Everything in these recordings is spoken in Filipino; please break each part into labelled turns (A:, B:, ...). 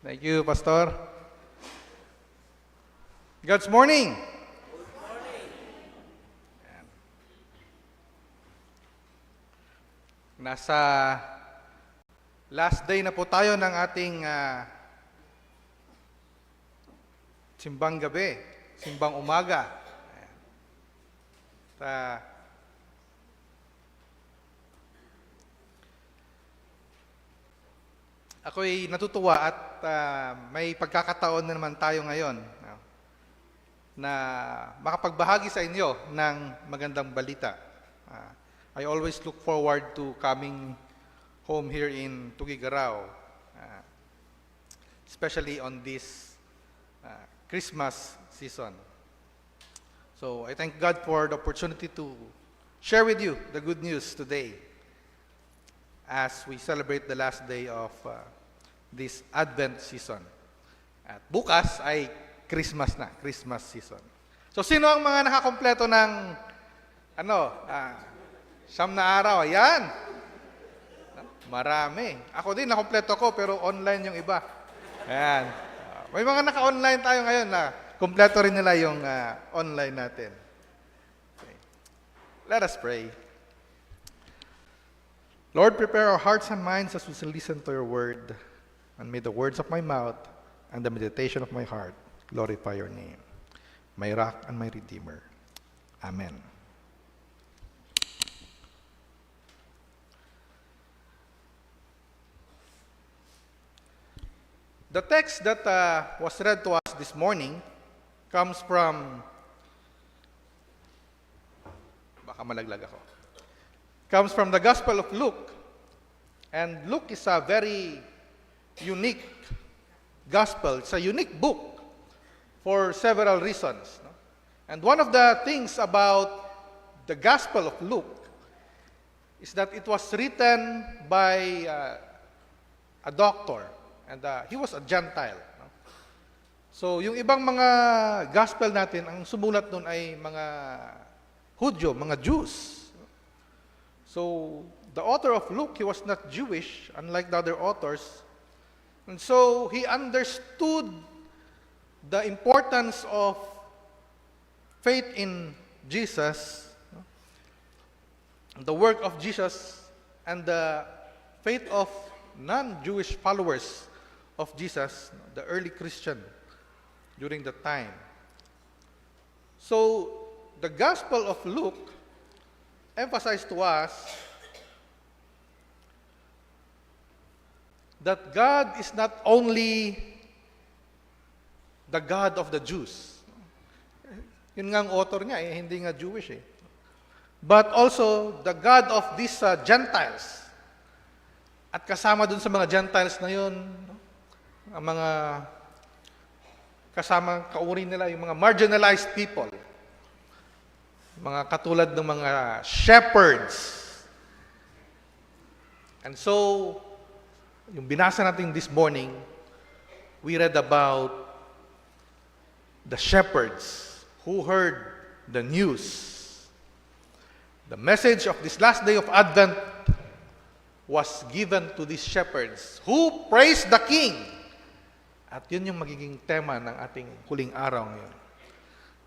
A: Thank you, Pastor. God's morning. Nasa last day na po tayo ng ating simbang gabi, simbang umaga. Ako'y natutuwa at may pagkakataon na naman tayo ngayon na makapagbahagi sa inyo ng magandang balita. I always look forward to coming home here in Tugigaraw, especially on this Christmas season. So I thank God for the opportunity to share with you the good news today as we celebrate the last day of this Advent season. At bukas ay Christmas na, Christmas season. So sino ang mga nakakompleto ng siyam na araw? Ayan. Marami. Ako din, nakompleto ko, pero online yung iba. Ayan. May mga naka-online tayo ngayon na kompleto rin nila yung online natin. Okay. Let us pray. Lord, prepare our hearts and minds as we listen to your word, and may the words of my mouth and the meditation of my heart glorify your name, my rock and my redeemer. Amen. The text that was read to us this morning comes from, baka malaglag ako, comes from the Gospel of Luke. And Luke is a very unique gospel. It's a unique book for several reasons. And one of the things about the Gospel of Luke is that it was written by a doctor. And he was a Gentile. So yung ibang mga gospel natin, ang sumulat nun ay mga Hudyo, mga Jews. So, the author of Luke, he was not Jewish, unlike the other authors. And so, he understood the importance of faith in Jesus, the work of Jesus, and the faith of non-Jewish followers of Jesus, the early Christian, during the time. So, the Gospel of Luke emphasized to us that God is not only the God of the Jews. Yun nga ang author niya, hindi nga Jewish eh. But also the God of these Gentiles. At kasama dun sa mga Gentiles na yun, ang mga kasama kauri nila, yung mga marginalized people. Mga katulad ng mga shepherds. And so, yung binasa natin this morning, we read about the shepherds who heard the news. The message of this last day of Advent was given to these shepherds who praised the King. At yun yung magiging tema ng ating huling araw ngayon.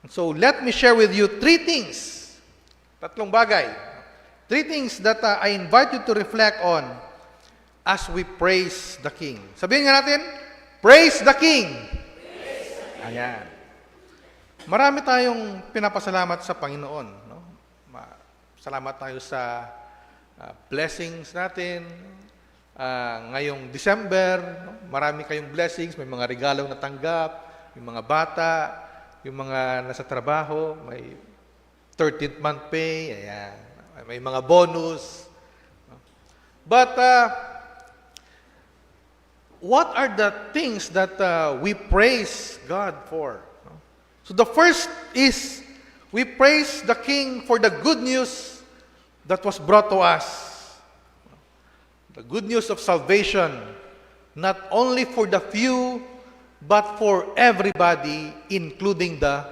A: So, let me share with you three things. Tatlong bagay. Three things that I invite you to reflect on as we praise the King. Sabihin nga natin, praise the King! Praise the King. Ayan. Marami tayong pinapasalamat sa Panginoon. No? Salamat tayo sa blessings natin. Ngayong December, no? Marami kayong blessings. May mga regalong natanggap, may mga bata, yung mga nasa trabaho, may 13th month pay, ayan. May mga bonus. But what are the things that we praise God for? So the first is we praise the King for the good news that was brought to us. The good news of salvation, not only for the few, but for everybody, including the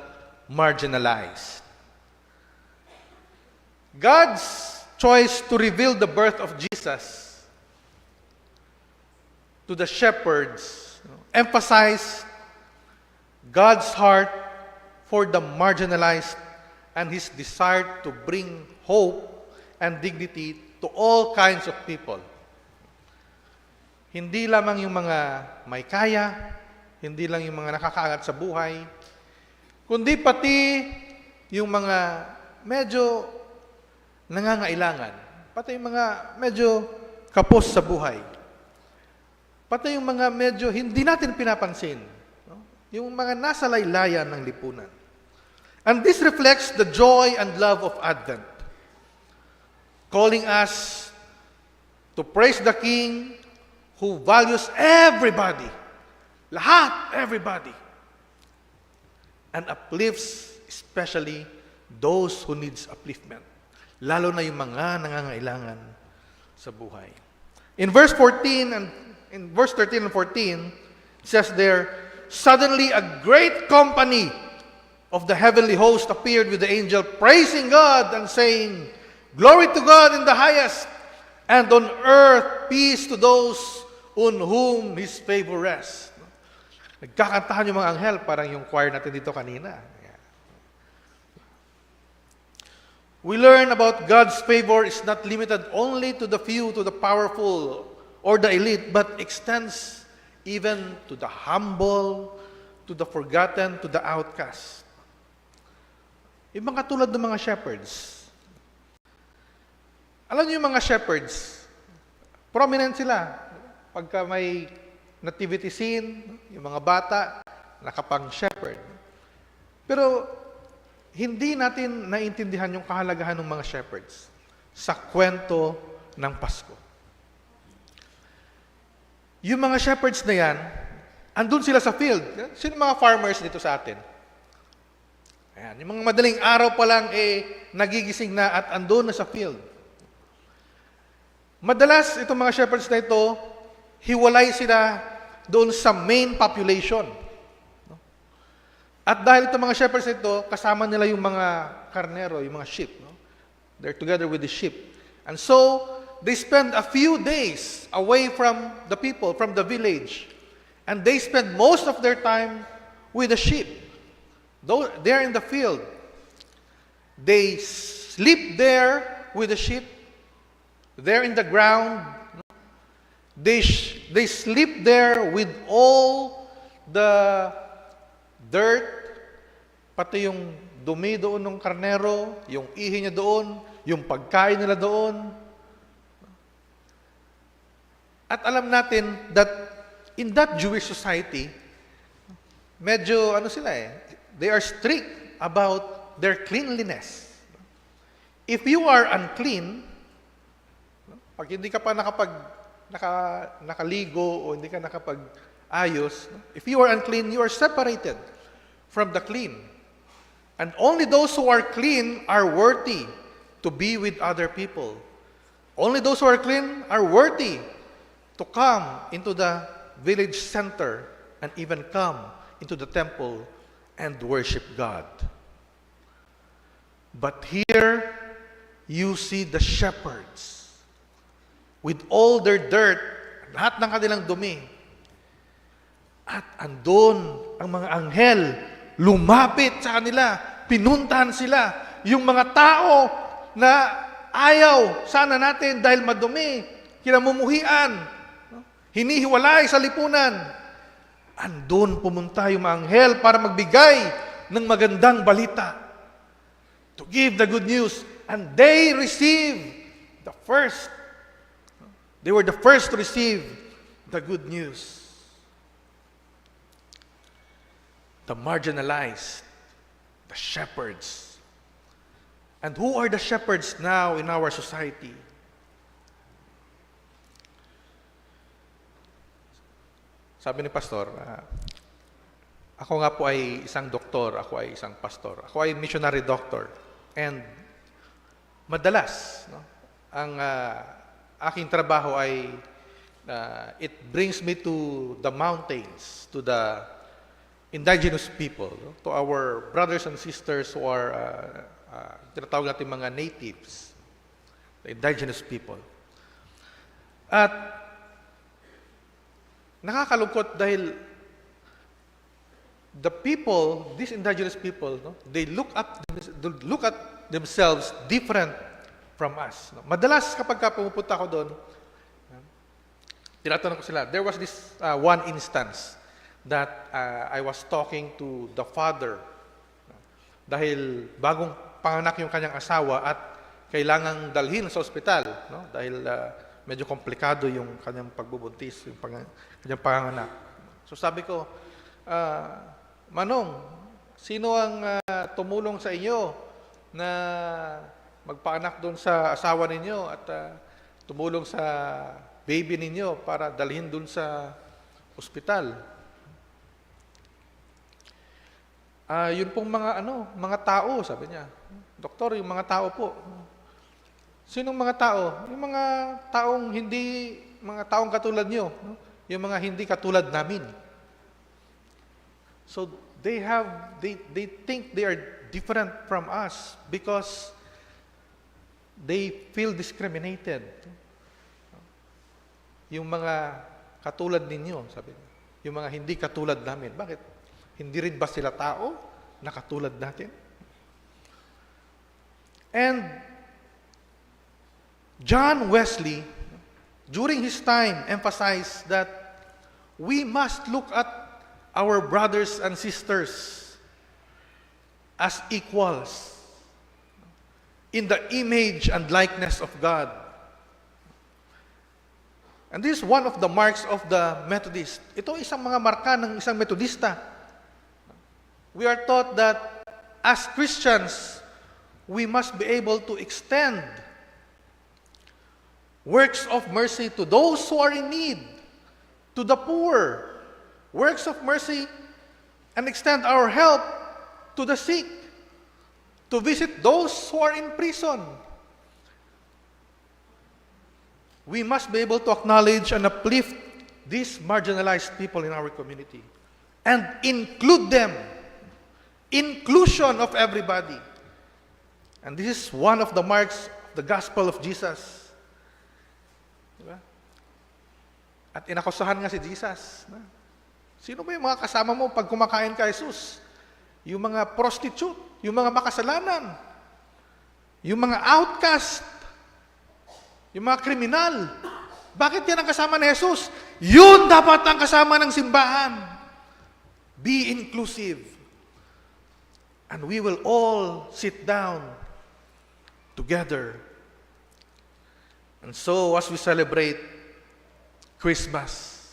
A: marginalized. God's choice to reveal the birth of Jesus to the shepherds emphasize God's heart for the marginalized and His desire to bring hope and dignity to all kinds of people. Hindi lamang yung mga may kaya, hindi lang yung mga nakakaangat sa buhay, kundi pati yung mga medyo nangangailangan, pati yung mga medyo kapos sa buhay, pati yung mga medyo hindi natin pinapansin, no? Yung mga nasa laylayan ng lipunan. And this reflects the joy and love of Advent, calling us to praise the King who values everybody, lahat, everybody, and uplifts especially those who needs upliftment, lalo na yung mga nangangailangan sa buhay. In verse 13 and in verse 13 and 14, it says there, suddenly a great company of the heavenly host appeared with the angel, praising God and saying, "Glory to God in the highest, and on earth peace to those on whom His favor rests." Nagkakantahan yung mga anghel, parang yung choir natin dito kanina. We learn about God's favor is not limited only to the few, to the powerful, or the elite, but extends even to the humble, to the forgotten, to the outcast. Yung mga tulad ng mga shepherds. Alam niyo yung mga shepherds, prominent sila. Pagka may nativity scene, yung mga bata, nakapang-shepherd. Pero hindi natin naintindihan yung kahalagahan ng mga shepherds sa kwento ng Pasko. Yung mga shepherds na yan, andun sila sa field. Sino mga farmers dito sa atin? Ayan, yung mga madaling araw pa lang, nagigising na at andun na sa field. Madalas, itong mga shepherds na ito, hiwalay sila doon sa main population. At dahil itong mga shepherds na ito, kasama nila yung mga karnero, yung mga sheep. They're together with the sheep. And so, they spend a few days away from the people, from the village. And they spend most of their time with the sheep. Though they're in the field, they sleep there with the sheep. They're in the ground. They sleep there with all the dirt, pati yung dumi doon ng karnero, yung ihi niya doon, yung pagkain nila doon. At alam natin that in that Jewish society, medyo they are strict about their cleanliness. If you are unclean, pag hindi ka pa nakaligo o hindi ka nakapag-ayos, if you are unclean, you are separated from the clean. And only those who are clean are worthy to be with other people. Only those who are clean are worthy to come into the village center and even come into the temple and worship God. But here, you see the shepherds with all their dirt, lahat ng kanilang dumi. At andun ang mga anghel, lumapit sa kanila, pinuntahan sila. Yung mga tao na ayaw sana natin dahil madumi, kinamumuhian, hinihiwalay sa lipunan. Andun pumunta yung mga anghel para magbigay ng magandang balita. To give the good news. And they received the first. They were the first to receive the good news. The marginalized, the shepherds. And who are the shepherds now in our society? Sabi ni Pastor, ako nga po ay isang doktor, ako ay isang pastor, ako ay missionary doctor. And madalas, ang aking trabaho ay it brings me to the mountains, to the indigenous people, to our brothers and sisters who are tinatawag natin mga natives, the indigenous people. At nakakalungkot dahil the people, these indigenous people, no, they look at themselves different from us. No? Madalas kapag pumupunta ako doon, tinatanong ko sila, there was this one instance that I was talking to the father dahil bagong panganak yung kanyang asawa at kailangang dalhin sa ospital, no? Dahil medyo komplikado yung kanyang pagbubuntis, yung kanyang panganak. So sabi ko, Manong, sino ang tumulong sa inyo na magpaanak doon sa asawa ninyo at tumulong sa baby ninyo para dalhin doon sa ospital? Yun pong mga tao, sabi niya. Doktor, yung mga tao po. Sinong mga tao? Yung mga taong katulad niyo, no? Yung mga hindi katulad namin. So they think they are different from us because they feel discriminated. Yung mga katulad ninyo, sabi niya. Yung mga hindi katulad namin. Bakit? Hindi rin ba sila tao na katulad natin? And John Wesley, during his time, emphasized that we must look at our brothers and sisters as equals in the image and likeness of God. And this is one of the marks of the Methodist. Ito isang mga marka ng isang Metodista. We are taught that as Christians, we must be able to extend works of mercy to those who are in need, to the poor, works of mercy, and extend our help to the sick, to visit those who are in prison. We must be able to acknowledge and uplift these marginalized people in our community and include them. Inclusion of everybody. And this is one of the marks of the gospel of Jesus. Diba? At inakusahan nga si Jesus. Sino ba yung mga kasama mo pag kumakain ka, Jesus? Yung mga prostitute, yung mga makasalanan, yung mga outcast, yung mga kriminal. Bakit yan ang kasama ni Jesus? Yun dapat ang kasama ng simbahan. Be inclusive. And we will all sit down together. And so, as we celebrate Christmas,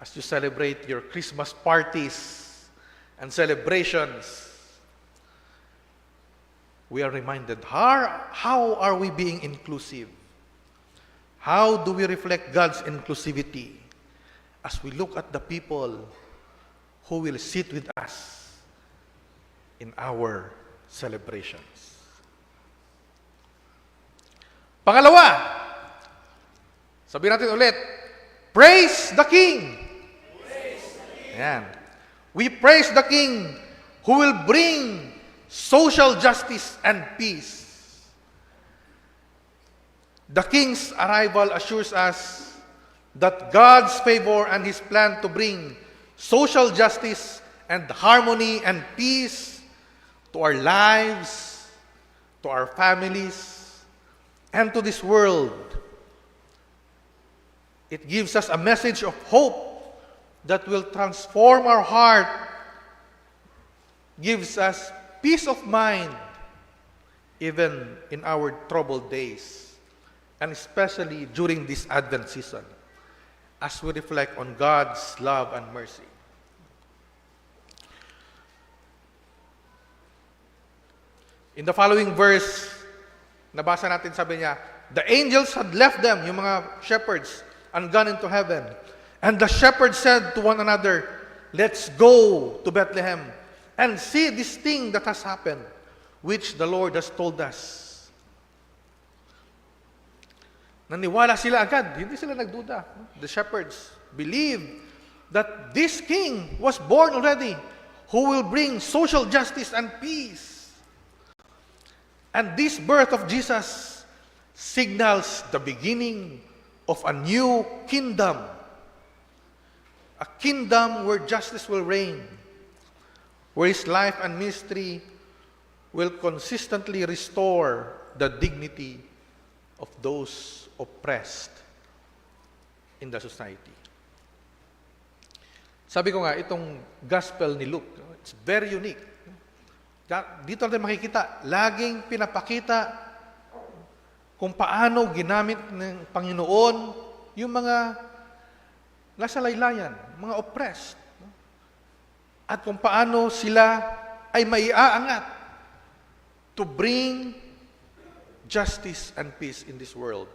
A: as you celebrate your Christmas parties and celebrations, we are reminded, how are we being inclusive? How do we reflect God's inclusivity as we look at the people who will sit with us in our celebrations? Pangalawa, sabihin natin ulit, praise the King. Ayan. We praise the King who will bring social justice and peace. The King's arrival assures us that God's favor and His plan to bring social justice and harmony and peace to our lives, to our families, and to this world. It gives us a message of hope that will transform our heart, gives us peace of mind, even in our troubled days, and especially during this Advent season, as we reflect on God's love and mercy. In the following verse, nabasa natin, sabi niya, the angels had left them, yung mga shepherds, and gone into heaven. And the shepherds said to one another, let's go to Bethlehem and see this thing that has happened, which the Lord has told us. Naniwala sila agad, hindi sila nagduda. The shepherds believed that this king was born already, who will bring social justice and peace. And this birth of Jesus signals the beginning of a new kingdom a kingdom where justice will reign, where his life and ministry will consistently restore the dignity of those oppressed in the society. Sabi ko nga, itong gospel ni Luke, it's very unique. Dito natin makikita, laging pinapakita kung paano ginamit ng Panginoon yung mga nasa laylayan, mga oppressed. At kung paano sila ay maiaangat to bring justice and peace in this world.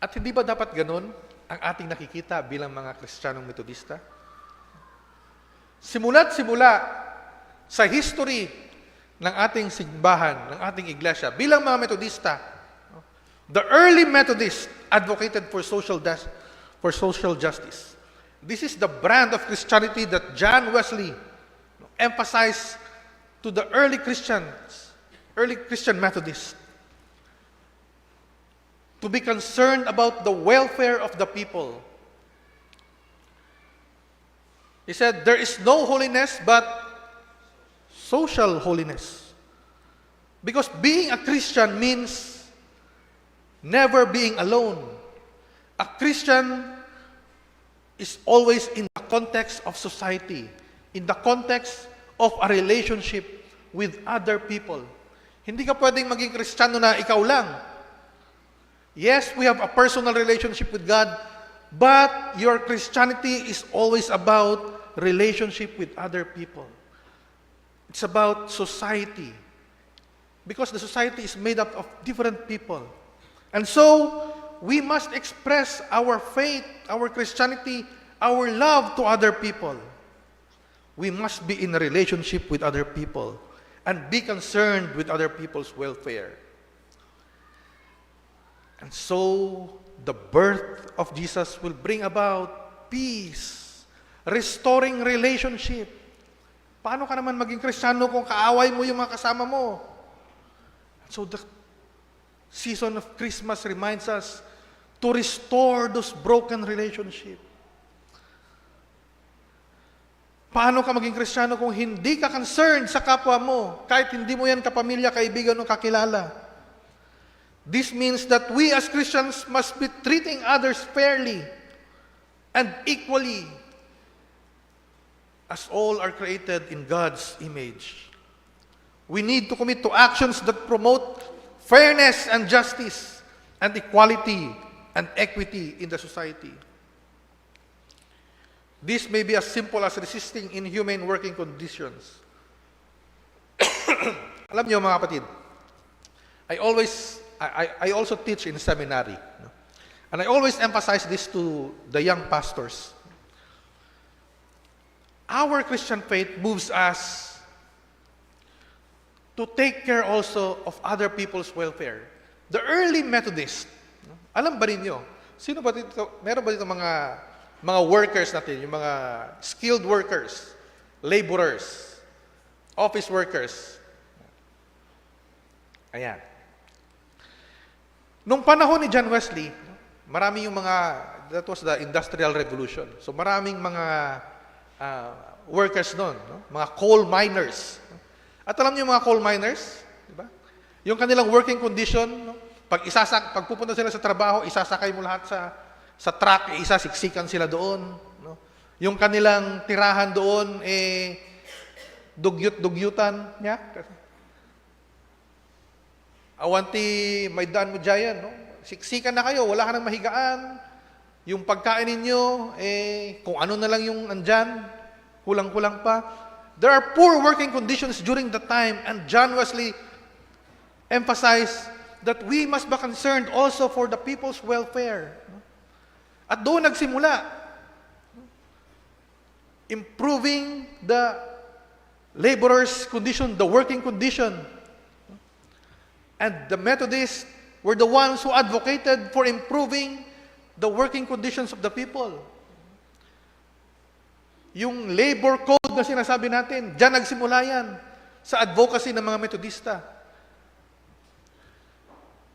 A: At hindi ba dapat ganun ang ating nakikita bilang mga Kristiyanong Metodista? Simula't simula sa history ng ating simbahan, ng ating iglesia, bilang mga Metodista, the early Methodists advocated for social justice. This is the brand of Christianity that John Wesley emphasized to the early Christian Methodists. To be concerned about the welfare of the people. He said, there is no holiness but social holiness. Because being a Christian means never being alone. A Christian is always in the context of society, in the context of a relationship with other people. Hindi ka pwedeng maging Kristiyano na ikaw lang. Yes, we have a personal relationship with God, but your Christianity is always about relationship with other people. It's about society. Because the society is made up of different people. And so, we must express our faith, our Christianity, our love to other people. We must be in a relationship with other people and be concerned with other people's welfare. And so, the birth of Jesus will bring about peace, restoring relationship. Paano ka naman maging Kristiyano kung kaaway mo yung mga kasama mo? So the season of Christmas reminds us to restore those broken relationships. Paano ka maging Kristiyano kung hindi ka concerned sa kapwa mo, kahit hindi mo yan kapamilya, kaibigan o kakilala? This means that we as Christians must be treating others fairly and equally, as all are created in God's image. We need to commit to actions that promote fairness and justice and equality and equity in the society. This may be as simple as resisting inhumane working conditions. Alam niyo mga kapatid, I also teach in seminary. No? And I always emphasize this to the young pastors. Our Christian faith moves us to take care also of other people's welfare. The early Methodists, no? Alam ba ninyo, sino ba dito, meron ba dito mga workers natin, yung mga skilled workers, laborers, office workers? Ayan. Nung panahon ni John Wesley, marami yung that was the Industrial Revolution. So maraming mga workers noon, no? Mga coal miners. At alam niyo yung mga coal miners, di ba? Yung kanilang working condition, no? Pag pupunta sila sa trabaho, isasakay mo lahat sa truck, isasiksikan sila doon, no? Yung kanilang tirahan doon, dugyut-dugyutan niya. Awanti, may daan mo dyan, no? Siksikan na kayo, wala ka nang mahigaan. Yung pagkain ninyo, kung ano na lang yung andyan, kulang-kulang pa. There are poor working conditions during the time, and John Wesley emphasized that we must be concerned also for the people's welfare. At doon nagsimula, improving the laborers' condition, the working condition. And the Methodists were the ones who advocated for improving the working conditions of the people. Yung labor code na sinasabi natin, diyan nagsimula yan sa advocacy ng mga Metodista.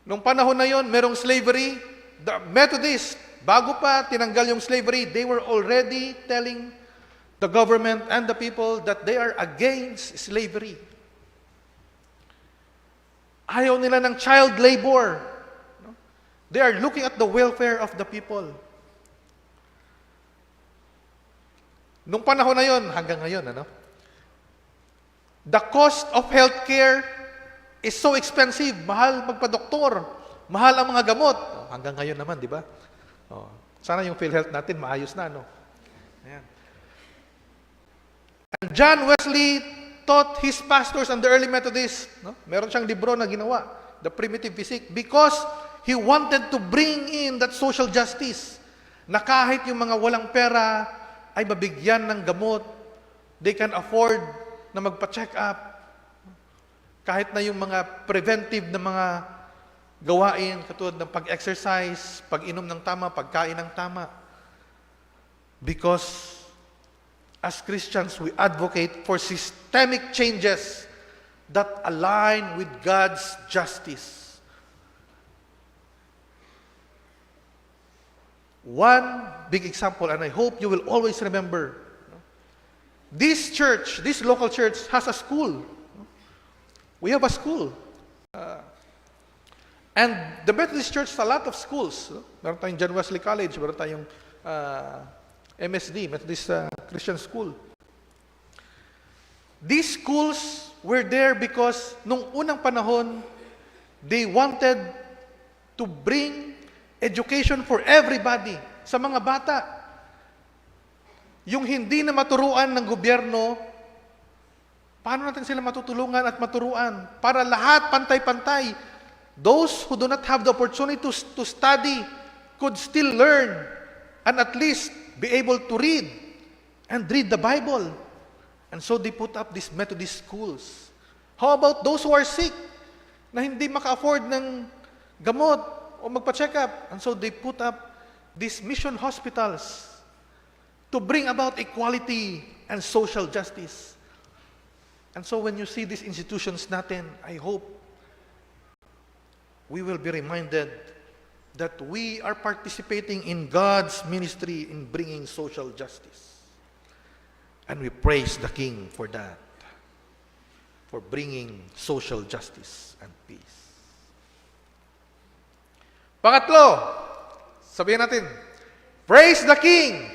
A: Nung panahon na yon, merong slavery, the Methodists Bago pa tinanggal yung slavery, they were already telling the government and the people that they are against slavery. Ayaw nila ng child labor. They are looking at the welfare of the people. Nung panahon na yon, hanggang ngayon, the cost of healthcare is so expensive. Mahal magpa-doktor. Mahal ang mga gamot. Hanggang ngayon naman, di ba? Sana yung PhilHealth natin maayos na, Ayan. And John Wesley taught his pastors and the early Methodists, meron siyang libro na ginawa, The Primitive Physique, because he wanted to bring in that social justice, na kahit yung mga walang pera ay mabigyan ng gamot, they can afford na magpa-check up, kahit na yung mga preventive na mga gawain, katulad ng pag-exercise, pag-inom ng tama, pagkain ng tama. Because as Christians, we advocate for systemic changes that align with God's justice. One big example, and I hope you will always remember, this church, this local church, has a school. We have a school. And the Methodist Church has a lot of schools. Meron tayong John Wesley College, meron tayong MSD, Methodist Christian School. These schools were there because nung unang panahon, they wanted to bring education for everybody, sa mga bata. Yung hindi na maturuan ng gobyerno, paano natin sila matutulungan at maturuan? Para lahat pantay-pantay. Those who do not have the opportunity to study could still learn and at least be able to read and read the Bible. And so they put up these Methodist schools. How about those who are sick, na hindi maka-afford ng gamot o magpa-check up? And so they put up these mission hospitals to bring about equality and social justice. And so when you see these institutions natin, I hope we will be reminded that we are participating in God's ministry in bringing social justice. And we praise the King for that, for bringing social justice and peace. Pangatlo, sabihin natin, praise the King.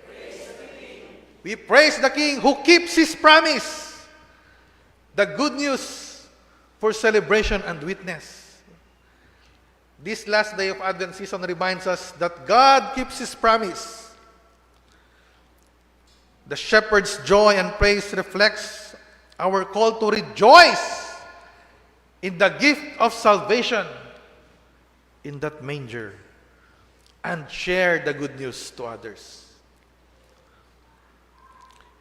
A: Praise the King. We praise the King who keeps His promise. The good news for celebration and witness. This last day of Advent season reminds us that God keeps His promise. The shepherd's joy and praise reflects our call to rejoice in the gift of salvation in that manger and share the good news to others.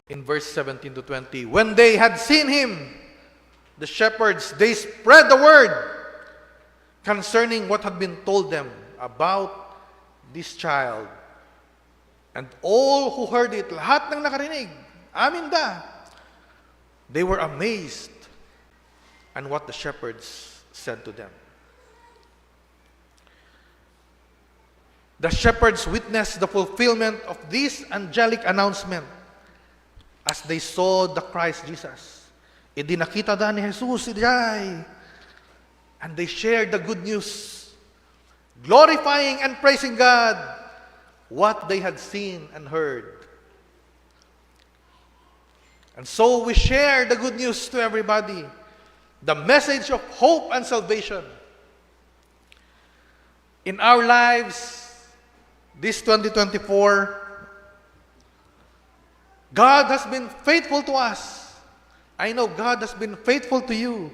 A: In verse 17 to 20, when they had seen Him, the shepherds, they spread the word concerning what had been told them about this child. And all who heard it, lahat ng nakarinig, amin ba? They were amazed at what the shepherds said to them. The shepherds witnessed the fulfillment of this angelic announcement as they saw the Christ Jesus. Idinakita da ni Jesus, idiyay. And they shared the good news, glorifying and praising God, what they had seen and heard. And so we share the good news to everybody, the message of hope and salvation. In our lives, this 2024, God has been faithful to us. I know God has been faithful to you.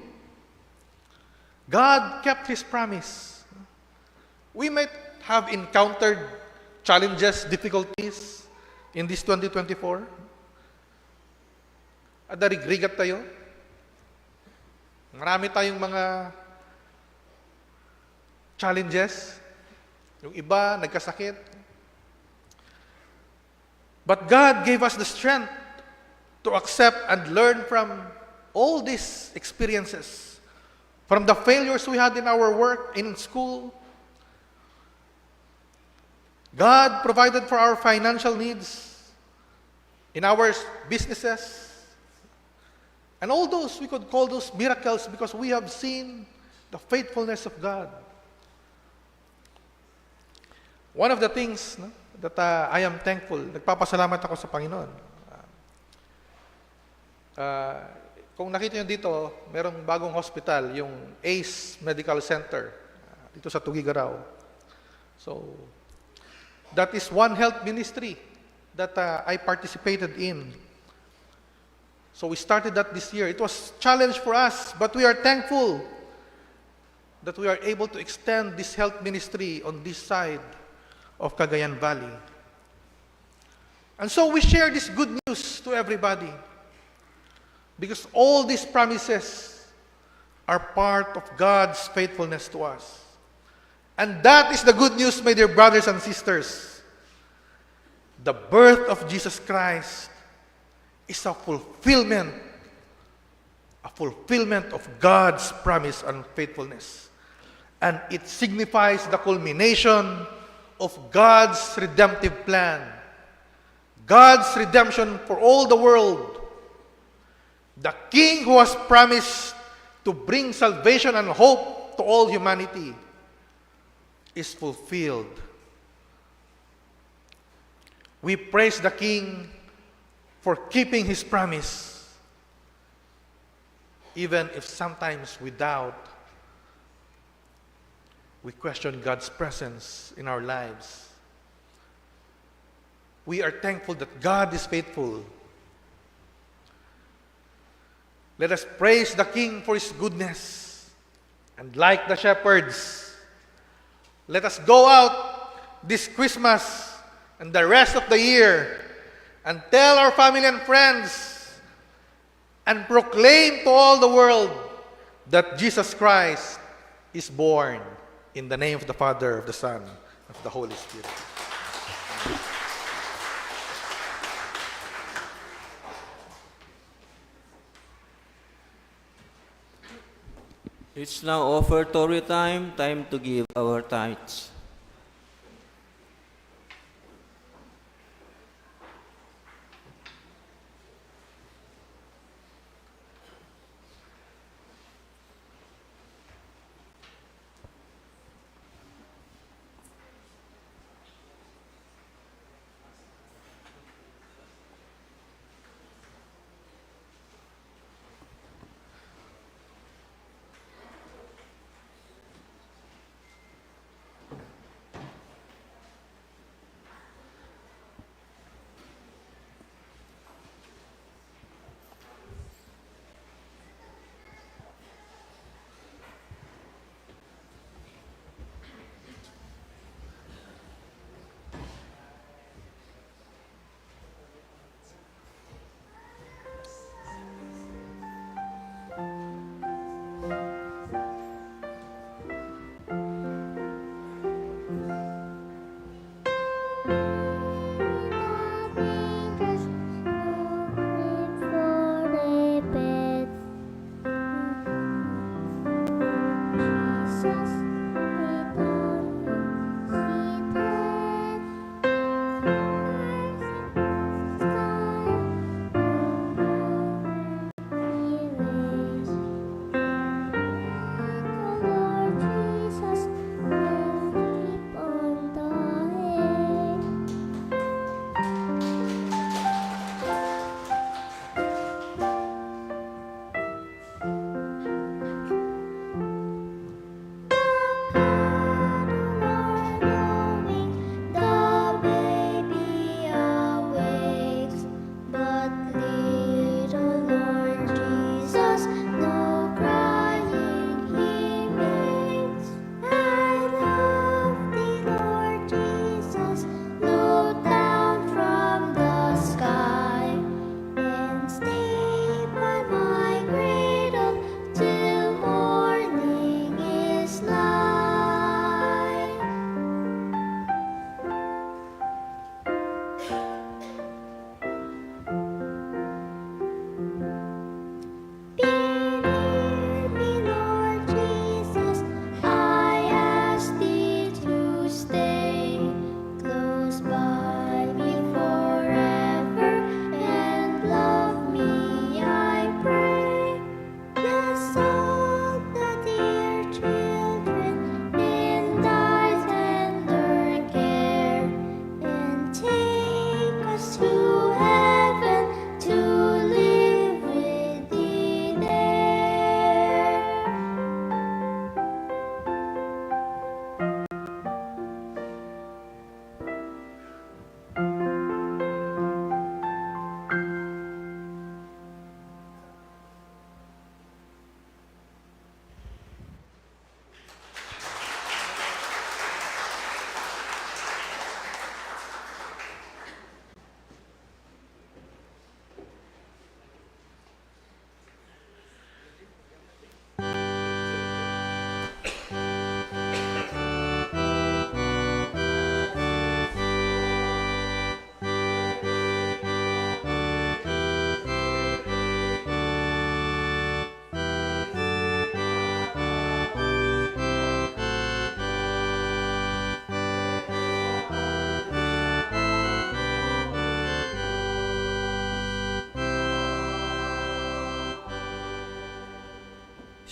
A: God kept His promise. We might have encountered challenges, difficulties in this 2024. At darigrigat tayo. Marami tayong mga challenges. Yung iba, nagkasakit. But God gave us the strength to accept and learn from all these experiences. From the failures we had in our work, in school. God provided for our financial needs in our businesses. And all those, we could call those miracles because we have seen the faithfulness of God. One of the things that I am thankful, nagpapasalamat ako sa Panginoon. Kung nakita nyo dito, merong bagong hospital, yung ACE Medical Center, dito sa Tugigaraw. So, that is one health ministry that I participated in. So we started that this year. It was a challenge for us, but we are thankful that we are able to extend this health ministry on this side of Cagayan Valley. And so we share this good news to everybody, because all these promises are part of God's faithfulness to us. And that is the good news, my dear brothers and sisters. The birth of Jesus Christ is a fulfillment of God's promise and faithfulness. And it signifies the culmination of God's redemptive plan. God's redemption for all the world. The King who has promised to bring salvation and hope to all humanity is fulfilled. We praise the King for keeping His promise, even if sometimes we doubt, we question God's presence in our lives. We are thankful that God is faithful. Let us praise the King for His goodness. And like the shepherds, let us go out this Christmas and the rest of the year and tell our family and friends and proclaim to all the world that Jesus Christ is born, in the name of the Father, of the Son, of the Holy Spirit.
B: It's now offertory time, time to give our tithes.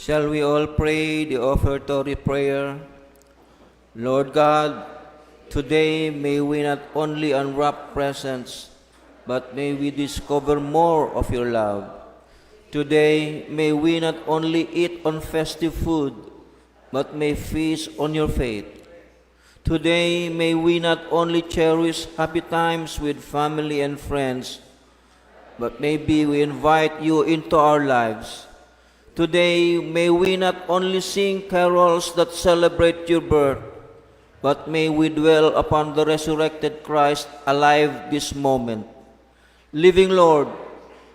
B: Shall we all pray the offertory prayer? Lord God, today may we not only unwrap presents, but may we discover more of your love. Today, may we not only eat on festive food, but may feast on your faith. Today, may we not only cherish happy times with family and friends, but maybe we invite you into our lives. Today, may we not only sing carols that celebrate your birth, but may we dwell upon the resurrected Christ alive this moment. Living Lord,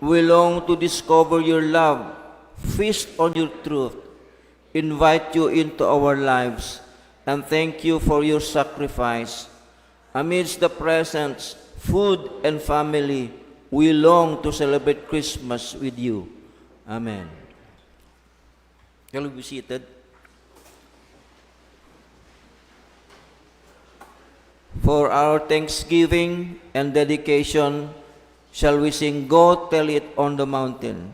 B: we long to discover your love, feast on your truth, invite you into our lives, and thank you for your sacrifice. Amidst the presents, food, and family, we long to celebrate Christmas with you. Amen. Shall we be seated? For our thanksgiving and dedication, shall we sing Go Tell It on the Mountain?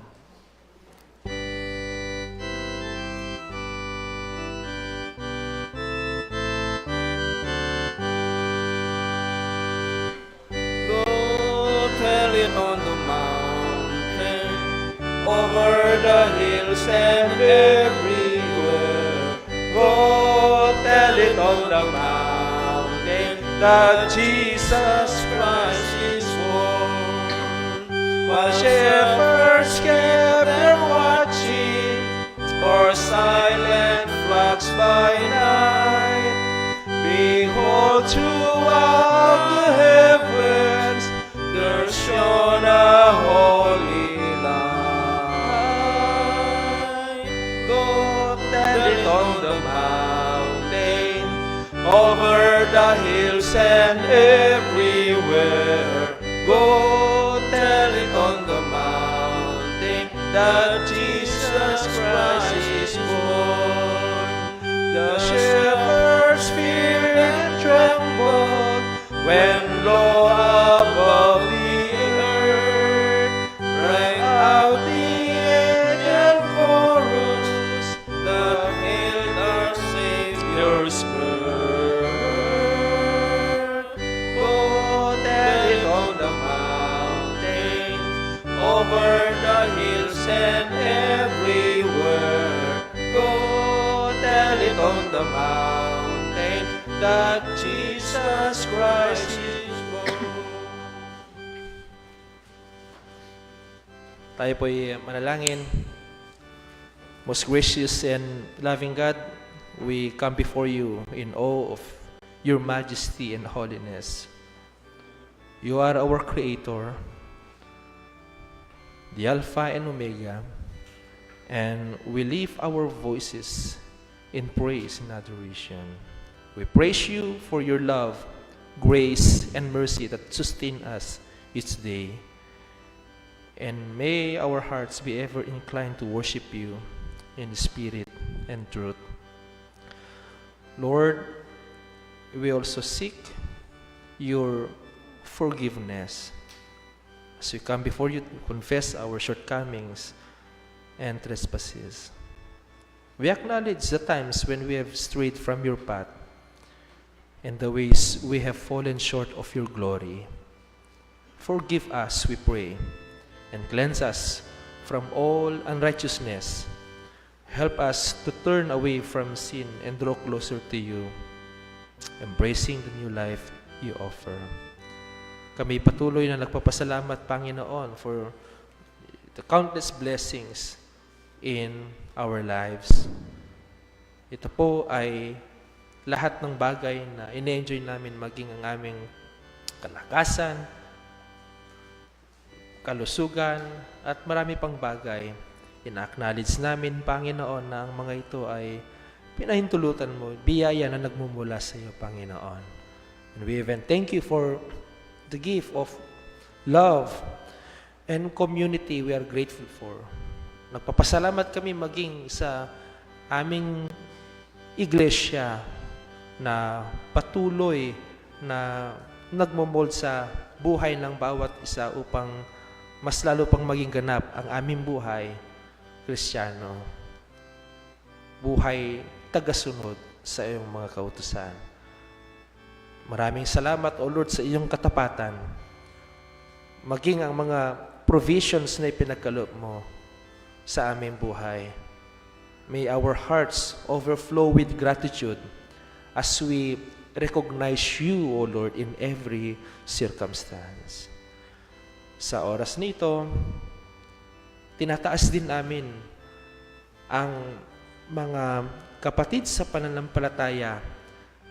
B: Go tell it on the mountain, over the hills and everywhere. Go tell it on the mountain that Jesus Christ is born. While shepherds kept their watching, or silent flocks by night, behold, throughout the heavens there shone a holy light. Go tell it on the mountain, over the hills and everywhere. Go tell it on the mountain that Jesus Christ is born. The shepherds feared and trembled when low above the earth rang out the angel chorus that hailed our Savior's birth. Go tell it on the mountain, over the hills and everywhere. Go tell it on the mountain that Jesus Christ is born.
C: Tayo po'y manalangin. Most gracious and loving God, we come before you in awe of your majesty and holiness. You are our Creator, the Alpha and Omega, and we lift our voices in praise and adoration. We praise you for your love, grace, and mercy that sustain us each day. And may our hearts be ever inclined to worship you in spirit and truth. Lord, we also seek your forgiveness as we come before you to confess our shortcomings and trespasses. We acknowledge the times when we have strayed from your path and the ways we have fallen short of your glory. Forgive us, we pray, and cleanse us from all unrighteousness. Help us to turn away from sin and draw closer to you, embracing the new life you offer. Kami patuloy na nagpapasalamat, Panginoon, for the countless blessings in our lives. Ito po ay lahat ng bagay na ine-enjoy namin, maging ang aming kalakasan, kalusugan, at marami pang bagay. Ina-acknowledge namin, Panginoon, na ang mga ito ay pinahintulutan mo, biyaya na nagmumula sa iyo, Panginoon. And we even thank you for the gift of love and community we are grateful for. Nagpapasalamat kami maging sa aming iglesia na patuloy na nagmomold sa buhay ng bawat isa upang mas lalo pang maging ganap ang aming buhay Kristiyano. buhay tagasunod sa iyong mga kautusan. Maraming salamat, O Lord, sa iyong katapatan. Maging ang mga provisions na ipinagkaloob mo sa aming buhay. May our hearts overflow with gratitude as we recognize you, O Lord, in every circumstance. Sa oras nito, tinataas din namin ang mga kapatid sa pananampalataya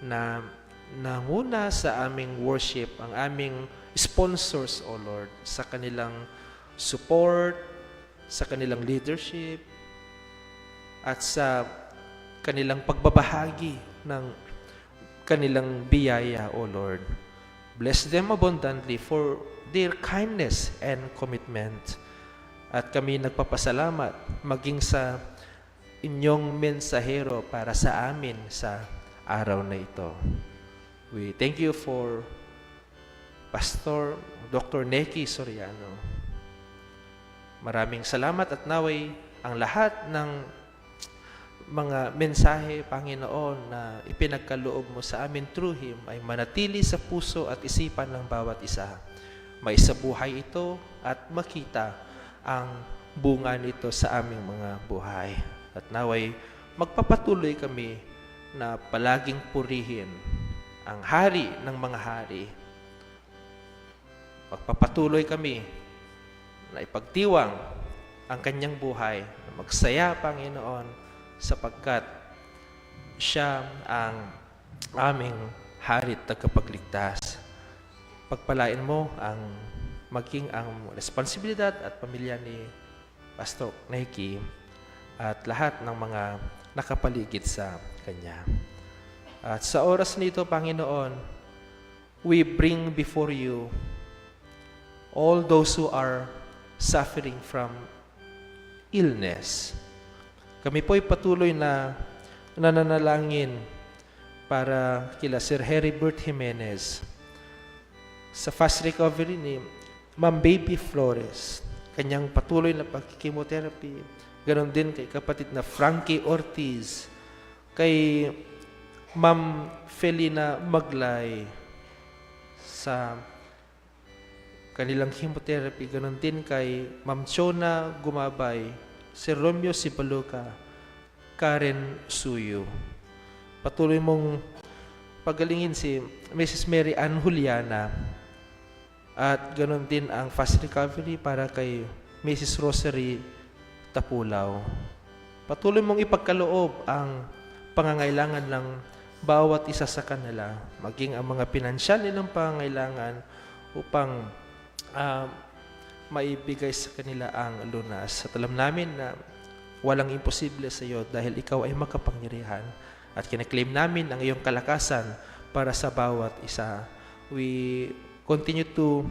C: na nanguna sa aming worship, ang aming sponsors, O Lord, sa kanilang support, sa kanilang leadership, at sa kanilang pagbabahagi ng kanilang biyaya, O Lord. Bless them abundantly for their kindness and commitment. At kami nagpapasalamat maging sa inyong mensahero para sa amin sa araw na ito. We thank you for Pastor Dr. Neki Soriano. Maraming salamat at naway ang lahat ng mga mensahe, Panginoon, na ipinagkaloob mo sa amin through Him ay manatili sa puso at isipan ng bawat isa. Maisabuhay ito at makita ang bunga nito sa aming mga buhay. At naway magpapatuloy kami na palaging purihin ang hari ng mga hari. Magpapatuloy kami na ipagdiwang ang kanyang buhay, na magsaya, Panginoon, sapagkat siya ang aming hari at tagapagligtas. Pagpalain mo ang maging ang responsibilidad at pamilya ni Pastor Neki at lahat ng mga nakapaligid sa kanya. At sa oras nito, Panginoon, we bring before you all those who are suffering from illness. Kami po'y patuloy na nananalangin para kila Sir Heribert Jimenez, sa fast recovery ni Ma'am Baby Flores, kanyang patuloy na pag-chemotherapy. Ganon din kay kapatid na Frankie Ortiz, kay Ma'am Felina Maglay sa kanilang chemotherapy. Ganon din kay Ma'am Chona Gumabay, Sir Romeo Sipaluca, Karen Suyo. Patuloy mong pagalingin si Mrs. Mary Ann Juliana. At ganon din ang fast recovery para kay Mrs. Rosary Tapulaw. Patuloy mong ipagkaloob ang pangangailangan ng bawat isa sa kanila, maging ang mga pinansyal nilang pangangailangan upang maibigay sa kanila ang lunas. At alam namin na walang imposible sa iyo dahil ikaw ay makapangyarihan. At kinaklaim namin ang iyong kalakasan para sa bawat isa. We continue to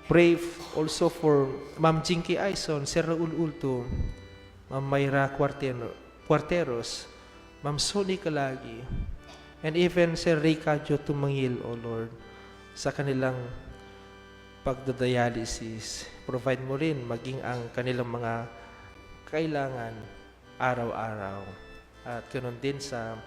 C: pray also for Ma'am Jinky Aison, Sir Raul Ulto, Ma'am Mayra Cuarteros, Ma'am Sony Kalagi, and even Sir Rica Jo Tumangil, O Lord, sa kanilang pagdadialysis. Provide mo rin maging ang kanilang mga kailangan araw-araw. At ganoon din sa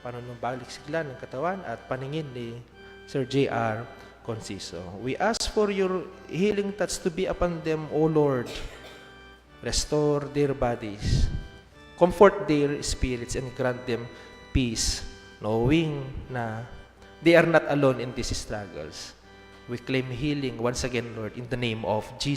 C: panunumbalik sigla ng katawan at paningin ni Sir J.R. Conciso. We ask for your healing touch to be upon them, O Lord. Restore their bodies, comfort their spirits, and grant them peace, knowing na they are not alone in these struggles. We claim healing once again, Lord, in the name of Jesus.